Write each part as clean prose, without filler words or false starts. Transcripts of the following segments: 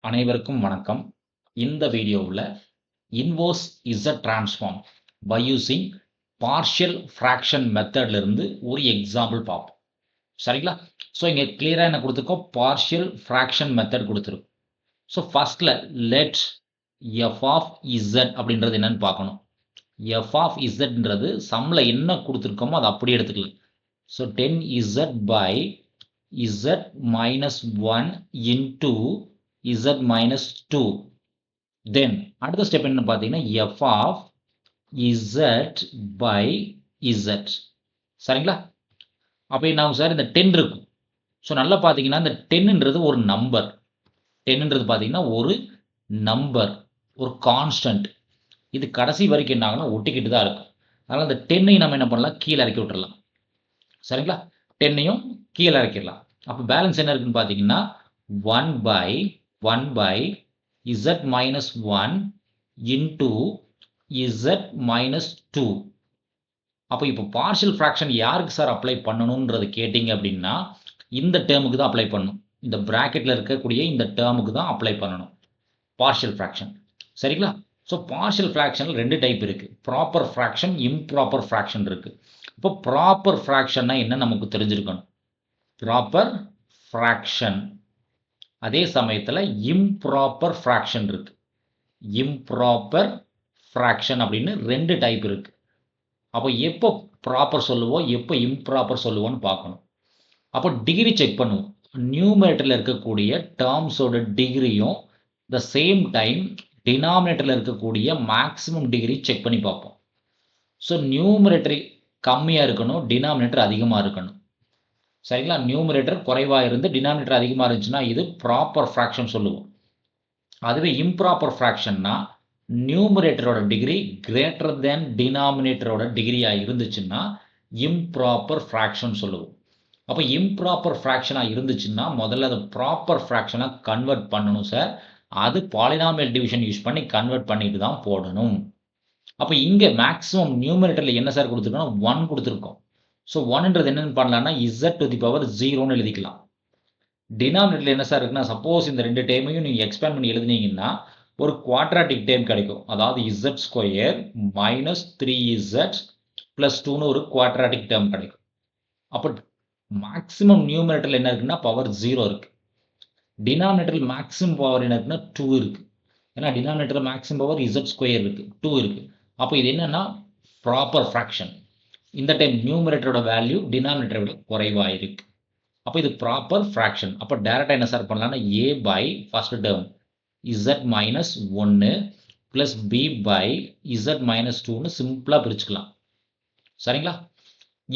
அனைவருக்கும் வணக்கம். இந்த வீடியோவில் inverse Z transform by using partial fraction மெத்தட்ல இருந்து ஒரு எக்ஸாம்பிள் பார்ப்போம். சரிங்களா? ஸோ இங்கே கிளியராக என்ன கொடுத்துருக்கோம்? பார்ஷியல் ஃப்ராக்ஷன் மெத்தட் கொடுத்துருக்கோம். ஸோ ஃபர்ஸ்ட்ல லெட் எஃப் ஆஃப் இசட் அப்படின்றது என்னன்னு பார்க்கணும். எஃப் ஆஃப் இசட்ன்றது சம்மில் என்ன கொடுத்துருக்கோமோ அதை அப்படியே எடுத்துக்கலாம். So 10z by z minus 1 into z minus 2. Then அடுத்த ஸ்டெப் என்ன பார்த்தீங்கன்னா f of z by z. சரிங்களா? அப்போ என்ன ஆகும் சார்? இந்த 10 இருக்கும். ஸோ நல்லா பார்த்தீங்கன்னா இந்த 10ன்றது ஒரு நம்பர். 10ன்றது பார்த்தீங்கன்னா ஒரு நம்பர், ஒரு கான்ஸ்டன்ட். இது கடைசி வரைக்கும் என்ன ஆகும்னா ஒட்டிக்கிட்டு தான் இருக்கும். அதனால் இந்த 10ஐயும் நம்ம என்ன பண்ணலாம்? கீழே இறக்கி விட்டுறலாம். சரிங்களா? 10ஐயும் கீழே இறக்கிடலாம். அப்போ பேலன்ஸ் என்ன இருக்குன்னு பார்த்தீங்கன்னா 1 by z minus 1 into z minus 2. அப்போ இப்போ பார்ஷியல் ஃப்ராக்ஷன் யாருக்கு சார் அப்ளை பண்ணணுன்றது கேட்டிங்க அப்படின்னா இந்த டேர்முக்கு தான் அப்ளை பண்ணணும். இந்த பிராக்கெட்டில் இருக்கக்கூடிய இந்த டேர்முக்கு தான் அப்ளை பண்ணணும் பார்ஷியல் ஃப்ராக்ஷன். சரிங்களா? ஸோ பார்ஷியல் ஃப்ராக்ஷனில் ரெண்டு டைப் இருக்குது. ப்ராப்பர் ஃப்ராக்ஷன், இம்ப்ராப்பர் ஃப்ராக்ஷன் இருக்குது. இப்போ ப்ராப்பர் ஃப்ராக்ஷன்னா என்ன நமக்கு தெரிஞ்சிருக்கணும். ப்ராப்பர் ஃப்ராக்ஷன், அதே சமயத்தில் இம்ப்ராப்பர் ஃப்ராக்ஷன் இருக்கு. இம்ப்ராப்பர் ஃப்ராக்ஷன் அப்படின்னு ரெண்டு டைப் இருக்கு. அப்போ எப்போ ப்ராப்பர் சொல்லுவோம், எப்போ இம்ப்ராப்பர் சொல்லுவோம்னு பார்க்கணும். அப்போ டிகிரி செக் பண்ணுவோம். நியூமரேட்டரில் இருக்கக்கூடிய டேர்ம்ஸோட டிகிரியும் த சேம் டைம் டினாமினேட்டரில் இருக்கக்கூடிய மேக்ஸிமம் டிகிரி செக் பண்ணி பார்ப்போம். ஸோ நியூமரேட்டரி கம்மியாக இருக்கணும், டினாமினேட்டர் அதிகமாக இருக்கணும். சரிங்களா? நியூமரேட்டர் குறைவாக இருந்து டினாமினேட்டர் அதிகமாக இருந்துச்சுன்னா இது ப்ராப்பர் ஃப்ராக்ஷன் சொல்லுவோம். அதுவே இம்ப்ராப்பர் ஃப்ராக்ஷன்னா நியூமரேட்டரோட டிகிரி கிரேட்டர் தேன் டினாமினேட்டரோட டிகிரியாக இருந்துச்சுன்னா இம்ப்ராப்பர் ஃப்ராக்ஷன் சொல்லுவோம். அப்போ இம்ப்ராப்பர் ஃப்ராக்ஷனாக இருந்துச்சுன்னா முதல்ல அதை ப்ராப்பர் ஃப்ராக்ஷனாக கன்வெர்ட் பண்ணணும் சார். அது பாலினாமியல் டிவிஷன் யூஸ் பண்ணி கன்வெர்ட் பண்ணிட்டு தான் போடணும். அப்போ இங்கே மேக்ஸிமம் நியூமரேட்டரில் என்ன சார் கொடுத்துருக்கோம்? 1 கொடுத்துருக்கோம். ஸோ 1ன்றது என்னென்னு பண்ணலாம்னா z to the power 0ன்னு எழுதிக்கலாம். டினாமினேட்டரில் என்ன சார் இருக்குன்னா சப்போஸ் இந்த ரெண்டு டேர்மையும் நீங்கள் எக்ஸ்பேண்ட் பண்ணி எழுதுனீங்கன்னா ஒரு குவாட்ராட்டிக் டேர்ம் கிடைக்கும். அதாவது z square minus 3z plus 2ன்னு ஒரு குவாட்ராட்டிக் டேர்ம் கிடைக்கும். அப்போ மேக்ஸிமம் நியூமரேட்டரில் என்ன இருக்குன்னா பவர் 0 இருக்குது. டினாமினேட்டரில் மேக்ஸிமம் பவர் என்ன இருக்குன்னா 2 இருக்குது. ஏன்னா டினாமினேட்டரில் மேக்ஸிமம் பவர் z ஸ்கொயர் இருக்குது, 2 இருக்குது. அப்போ இது என்னன்னா ப்ராப்பர் ஃப்ராக்ஷன். இந்த டைம் நியூமரேட்டரோட வேல்யூ டினாமினேட்டரை விட குறைவாக இருக்கு. அப்போ இது ப்ராப்பர் ஃப்ராக்ஷன். அப்போ டேரெக்டாக என்ன சார் பண்ணலாம்னா a by first term z minus 1 plus b by z minus 2ன்னு சிம்பிளாக பிரிச்சுக்கலாம். சரிங்களா?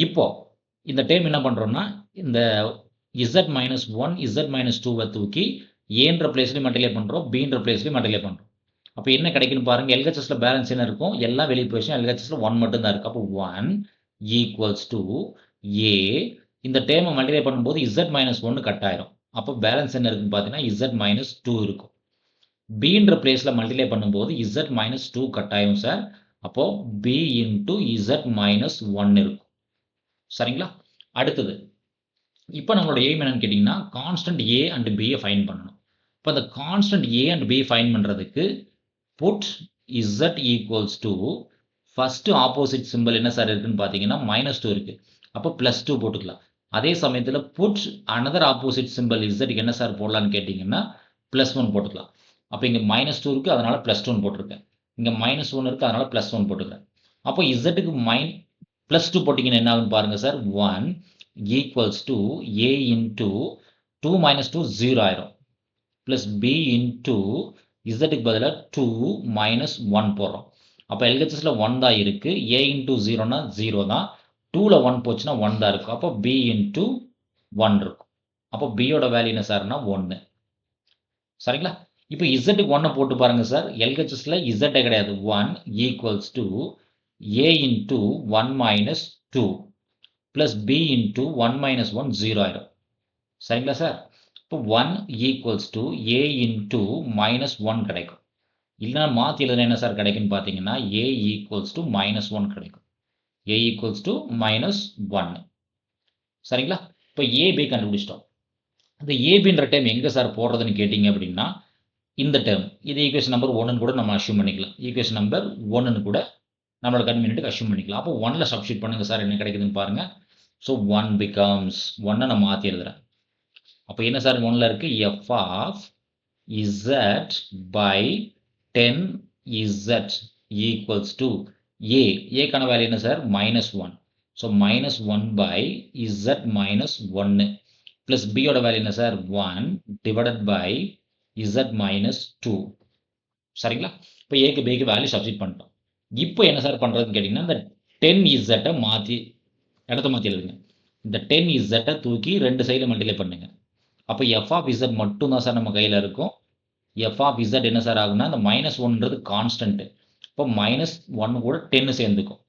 இப்போ இந்த டைம் என்ன பண்ணுறோம்னா இந்த z மைனஸ் 1 z மைனஸ் 2வை தூக்கி ஏன்ற பிளேஸ்லையும் மல்டிப்ளை பண்ணுறோம், bன்ற பிளேஸ்லையும் மல்டிப்ளை பண்ணுறோம். அப்போ என்ன கிடைக்குன்னு பாருங்கள். LHSல பேலன்ஸ் என்ன இருக்கும்? எல்லாம் வெளியே போயிடுச்சு. LHSல 1 மட்டும் தான் இருக்குது. அப்போ 1 ஈக்குவல்ஸ் டு a. இந்த டேர்மை மல்டிப்ளை பண்ணும்போது z மைனஸ் 1 கட் ஆயிரும். அப்போ பேலன்ஸ் என்ன இருக்குன்னு பார்த்தீங்கன்னா z மைனஸ் 2 இருக்கும். bன்ற பிளேஸில் மல்டிப்ளை பண்ணும்போது z மைனஸ் 2 கட் ஆயிரும் சார். அப்போ b இன்ட்டு z மைனஸ் 1 இருக்கும். சரிங்களா? அடுத்தது இப்போ நம்மளோட எய்ம் என்னன்னு கேட்டிங்கன்னா constant a and b find பண்ணணும். இப்போ அந்த constant a and b find பண்ணுறதுக்கு put z equals to first opposite simple என்ன சார் இருக்குன்னு பார்த்தீங்கன்னா -2 இருக்குது. அப்போ +2 போட்டுக்கலாம். அதே சமயத்தில் புட் அனதர் ஆப்போசிட் சிம்பிள் இசட்டுக்கு என்ன சார் போடலான்னு கேட்டிங்கன்னா +1 போட்டுக்கலாம். அப்போ இங்கே -2 இருக்குது, அதனால் +2 போட்டிருக்கேன். இங்கே -1 இருக்குது, அதனால் +1 போட்டுக்கிறேன். அப்போ இசட்டுக்கு +2 போட்டிங்கன்னா என்ன ஆகுன்னு பாருங்கள் sir. 1 equals to a into 2 - 2 0 ஆயிரும். ப்ளஸ் b இன்ட்டு இசட்டுக்கு பதிலாக 2 - 1 போடுறோம். அப்போ LHSல 1 தான் இருக்குது. a இன்ட்டு 0னா 0 தான். 2ல் 1 போச்சுன்னா 1 தான் இருக்கும். அப்போ b இன்ட்டு 1 இருக்கும். அப்போ bயோட வேல்யூ என்ன சார்னா 1. சரிங்களா? இப்போ இசட்டுக்கு 1 போட்டு பாருங்கள் சார். LHSல z கிடையாது. 1 equals to a into 1 minus 2 plus b into 1 - 1 0 ஆயிரும். சரிங்களா சார்? இப்போ 1 ஈக்குவல்ஸ் டு a இன்ட்டு -1 கிடைக்கும். இல்லைனா மாற்றி எழுதுனா என்ன சார் கிடைக்குன்னு பார்த்தீங்கன்னா a ஈக்குவல்ஸ் டு -1 கிடைக்கும். a equals to -1. சரிங்களா? இப்போ ab கண்டுபிடிச்சிட்டோம். இந்த abன்ற டைம் எங்கே சார் போடுறதுன்னு கேட்டிங்க அப்படின்னா இந்த டேர்ம் இது ஈக்குவேஷன் நம்பர் 1ன்னு கூட நம்ம அஷ்யூம் பண்ணிக்கலாம். ஈக்குவேஷன் நம்பர் 1ன்னு கூட நம்மளோட கன்வீனியன்ட்டுக்கு அஷ்யூம் பண்ணிக்கலாம். அப்போ 1ல சப்ஸ்டிட்யூட் பண்ணுங்க சார் என்ன கிடைக்குதுன்னு பாருங்க. ஸோ 1 பிகம்ஸ் 1 நான் மாற்றி எழுதுறேன். அப்போ என்ன சார் 1ல இருக்கு f of z by 10z equals to a. ஏக்கான வேல்யூ என்ன sir -1. So -1 by z minus 1 plus b யோட வேல்யூ என்ன sir 1 divided by z minus 2. சரிங்களா? இப்போ ஏக்கு பிக்கு வேல்யூ சப்ஸ்டிட் பண்ணிட்டோம். இப்போ என்ன சார் பண்ணுறதுன்னு கேட்டிங்கன்னா இந்த 10z மாற்றி இடத்த மாற்றி எழுதுங்க. இந்த 10z தூக்கி ரெண்டு சைடில் மல்டிப்ளை பண்ணுங்க. அப்போ f of z மட்டும் தான் சார் நம்ம கையில் இருக்கும். f of z என்ன சார் ஆகுனா இந்த -1ன்றது கான்ஸ்டன்ட். இப்போ -1 கூட 10 சேர்ந்துக்கும்.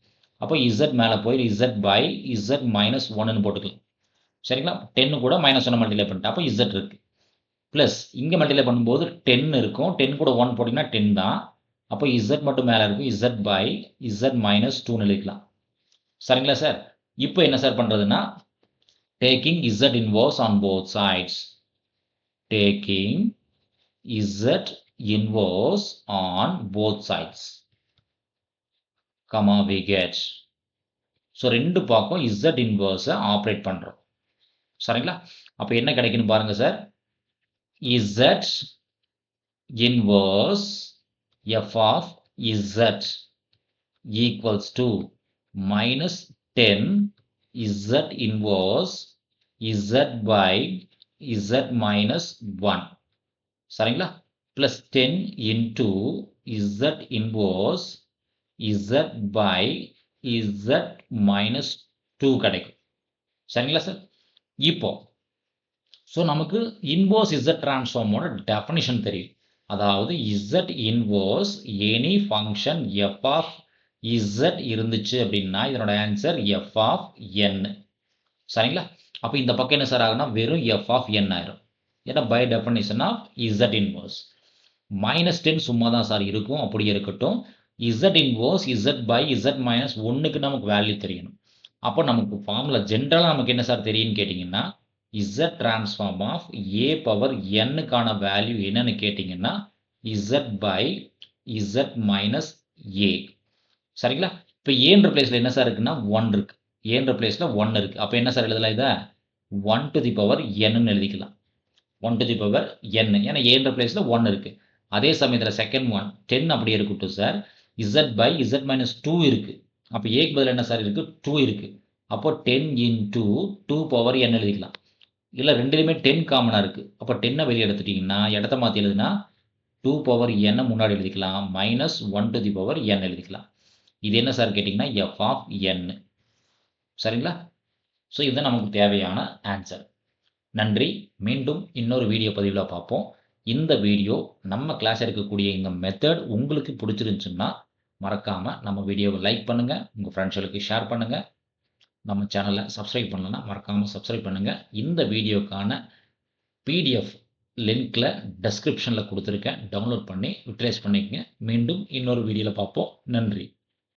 அப்போ z மேலே போய் z by z minus 1ன்னு போட்டுக்கலாம். சரிங்களா? 10 கூட -1 மல்டிப்ளை பண்ணிட்டு அப்போ z இருக்கு. ப்ளஸ் இங்கே மல்டிப்ளை பண்ணும்போது 10 இருக்கும். 10 கூட 1 போட்டிங்கன்னா 10 தான். அப்போ z மட்டும் மேலே இருக்கும். z by z minus 2ன்னு எழுதிக்கலாம். சரிங்களா சார்? இப்போ என்ன சார் பண்ணுறதுன்னா taking z inverse on both sides. Taking z inverse on both sides. Comma we get. So ரெண்டு பக்கம் z inverse ஆப்ரேட் பண்ணுறோம். சரிங்களா? அப்போ என்ன கிடைக்குன்னு பாருங்க sir. z inverse f of z equals to -10 z inverse z by z minus 1. சரிங்களா? plus 10 into z inverse z by z minus 2 கிடைக்கும். சரிங்களா சார்? இப்போ ஸோ நமக்கு இன்வர்ஸ் z டிரான்ஸ்ஃபார்மோட டெஃபினிஷன் தெரியும். அதாவது z inverse any function f of z இருந்துச்சு அப்படின்னா இதனோட ஆன்சர் f of n. சரிங்களா? அப்போ இந்த பக்கம் என்ன சார் ஆகுனா வெறும் f of n ஆயிரும். ஏன்னா by definition of z inverse. -10 சும்மா தான் சார் இருக்கும். அப்படியே இருக்கட்டும். z inverse z by z minus 1க்கு நமக்கு வேல்யூ தெரியணும். அப்போ நமக்கு ஃபார்முலா ஜென்ரலாக நமக்கு என்ன சார் தெரியும்னு கேட்டிங்கன்னா z transform of a power n-க்கான வேல்யூ என்னன்னு கேட்டிங்கன்னா z by z minus a. சரிங்களா? இப்போ ஏன்ற பிளேஸில் என்ன சார் இருக்குன்னா 1 இருக்கு. ஏன்ற பிளேஸில் 1 இருக்கு. அப்போ என்ன சார் எழுதலாம் இதை 1 to the power n-ன்னு எழுதிக்கலாம். 1 to the power n. ஏன்னா ஏன்ற பிளேஸில் 1 இருக்கு. அதே சமயத்தில் செகண்ட் ஒன் 10 அப்படியே இருக்கட்டும் sir. z by z minus 2 இருக்கு. அப்போ ஏக்கு பதில் என்ன சார் இருக்கு 2 இருக்கு. அப்போ 10 into 2 power n எழுதிக்கலாம். இல்லை ரெண்டுலையுமே 10 காமனாக இருக்குது. அப்போ 10 வெளியே எடுத்துட்டிங்கன்னா இடத்த மாற்றி எழுதுனா 2 power n முன்னாடி எழுதிக்கலாம். -1 to the power n எழுதிக்கலாம். இது என்ன சார் கேட்டிங்கன்னா f of n. சரிங்களா? ஸோ இதுதான் நமக்கு தேவையான ஆன்சர். நன்றி. மீண்டும் இன்னொரு வீடியோ பதிவில் பார்ப்போம். இந்த வீடியோ நம்ம கிளாஸ் இருக்கக்கூடிய இந்த மெத்தட் உங்களுக்கு பிடிச்சிருந்துச்சுன்னா மறக்காமல் நம்ம வீடியோவை லைக் பண்ணுங்கள், உங்கள் ஃப்ரெண்ட்ஸ்களுக்கு ஷேர் பண்ணுங்கள். நம்ம சேனலை சப்ஸ்கிரைப் பண்ணலன்னா மறக்காமல் சப்ஸ்கிரைப் பண்ணுங்கள். இந்த வீடியோக்கான பிடிஎஃப் லிங்க்கில் டெஸ்கிரிப்ஷனில் கொடுத்துருக்கேன். டவுன்லோட் பண்ணி யூட்டிலைஸ் பண்ணிக்கங்க. மீண்டும் இன்னொரு வீடியோவில் பார்ப்போம். நன்றி.